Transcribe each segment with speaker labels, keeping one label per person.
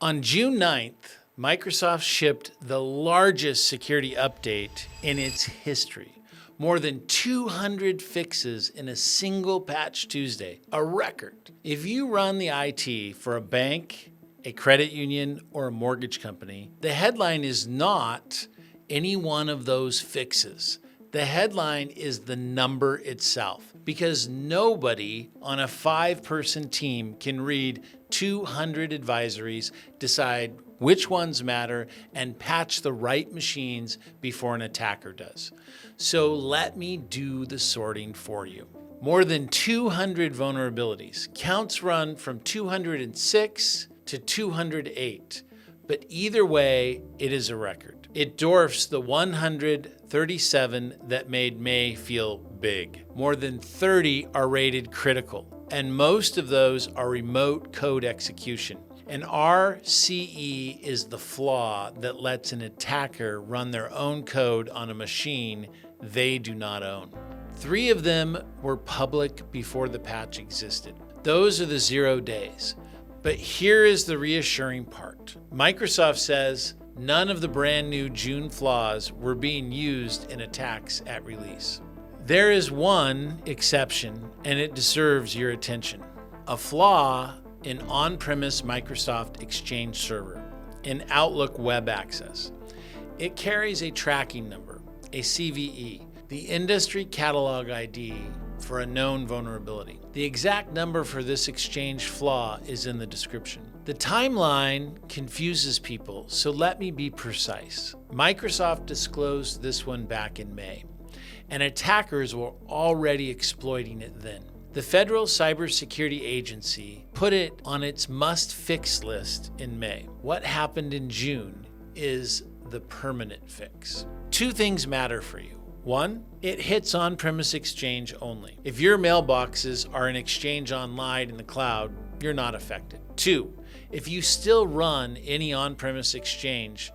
Speaker 1: On June 9th, Microsoft shipped the largest security update in its history. More than 200 fixes in a single patch Tuesday, a record. If you run the IT for a bank, a credit union, or a mortgage company, the headline is not any one of those fixes. The headline is the number itself, because nobody on a 5-person team can read 200 advisories, decide which ones matter, and patch the right machines before an attacker does. So let me do the sorting for you. More than 200 vulnerabilities. Counts run from 206 to 208. But either way, it is a record. It dwarfs the 137 that made May feel big. More than 30 are rated critical, and most of those are remote code execution. An RCE is the flaw that lets an attacker run their own code on a machine they do not own. 3 of them were public before the patch existed. Those are the 0 days. But here is the reassuring part. Microsoft says none of the brand new June flaws were being used in attacks at release. There is one exception, and it deserves your attention. A flaw in on-premise Microsoft Exchange Server, in Outlook Web Access. It carries a tracking number, a CVE, the industry catalog ID for a known vulnerability. The exact number for this Exchange flaw is in the description. The timeline confuses people, so let me be precise. Microsoft disclosed this one back in May, and attackers were already exploiting it then. The Federal Cybersecurity Agency put it on its must-fix list in May. What happened in June is the permanent fix. 2 things matter for you. 1, it hits on-premise Exchange only. If your mailboxes are in Exchange Online in the cloud, you're not affected. 2, if you still run any on-premise Exchange,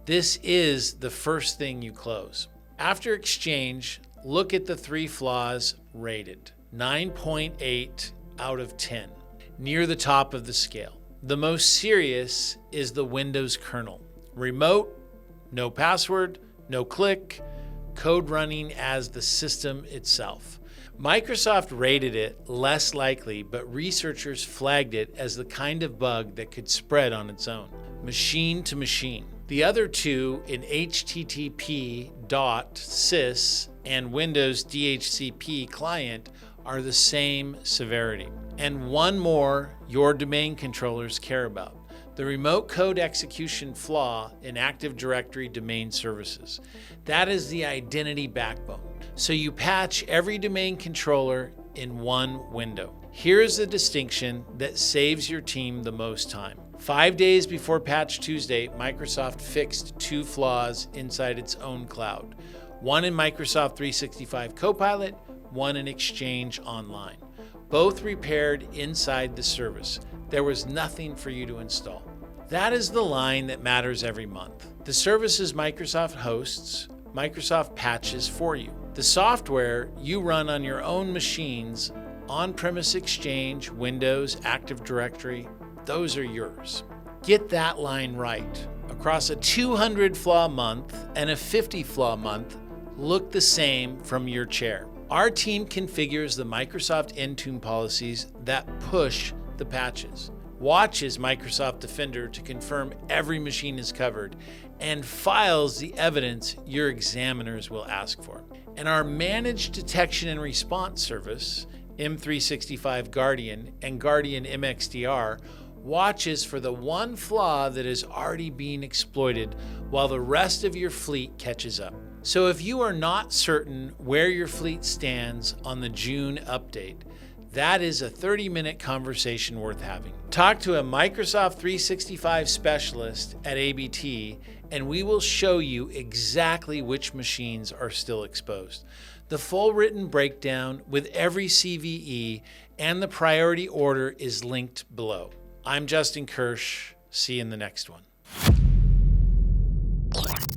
Speaker 1: this is the first thing you close. After Exchange, look at the 3 flaws rated. 9.8 out of 10, near the top of the scale. The most serious is the Windows kernel. Remote, no password, no click, code running as the system itself. Microsoft rated it less likely, but researchers flagged it as the kind of bug that could spread on its own. Machine to machine. The other 2 in HTTP.sys and Windows DHCP client are the same severity. And 1 more your domain controllers care about. The remote code execution flaw in Active Directory domain services. That is the identity backbone. So you patch every domain controller in 1 window. Here's the distinction that saves your team the most time. 5 days before Patch Tuesday, Microsoft fixed 2 flaws inside its own cloud. 1 in Microsoft 365 Copilot, 1 in Exchange Online. Both repaired inside the service. There was nothing for you to install. That is the line that matters every month. The services Microsoft hosts, Microsoft patches for you. The software you run on your own machines, on-premise Exchange, Windows, Active Directory, those are yours. Get that line right. Across a 200 flaw month and a 50 flaw month, look the same from your chair. Our team configures the Microsoft Intune policies that push the patches, watches Microsoft Defender to confirm every machine is covered, and files the evidence your examiners will ask for. And our Managed Detection and Response service, M365 Guardian and Guardian MXDR, watches for the 1 flaw that is already being exploited while the rest of your fleet catches up. So if you are not certain where your fleet stands on the June update, that is a 30-minute conversation worth having. Talk to a Microsoft 365 specialist at ABT, and we will show you exactly which machines are still exposed. The full written breakdown with every CVE and the priority order is linked below. I'm Justin Kirsch. See you in the next one.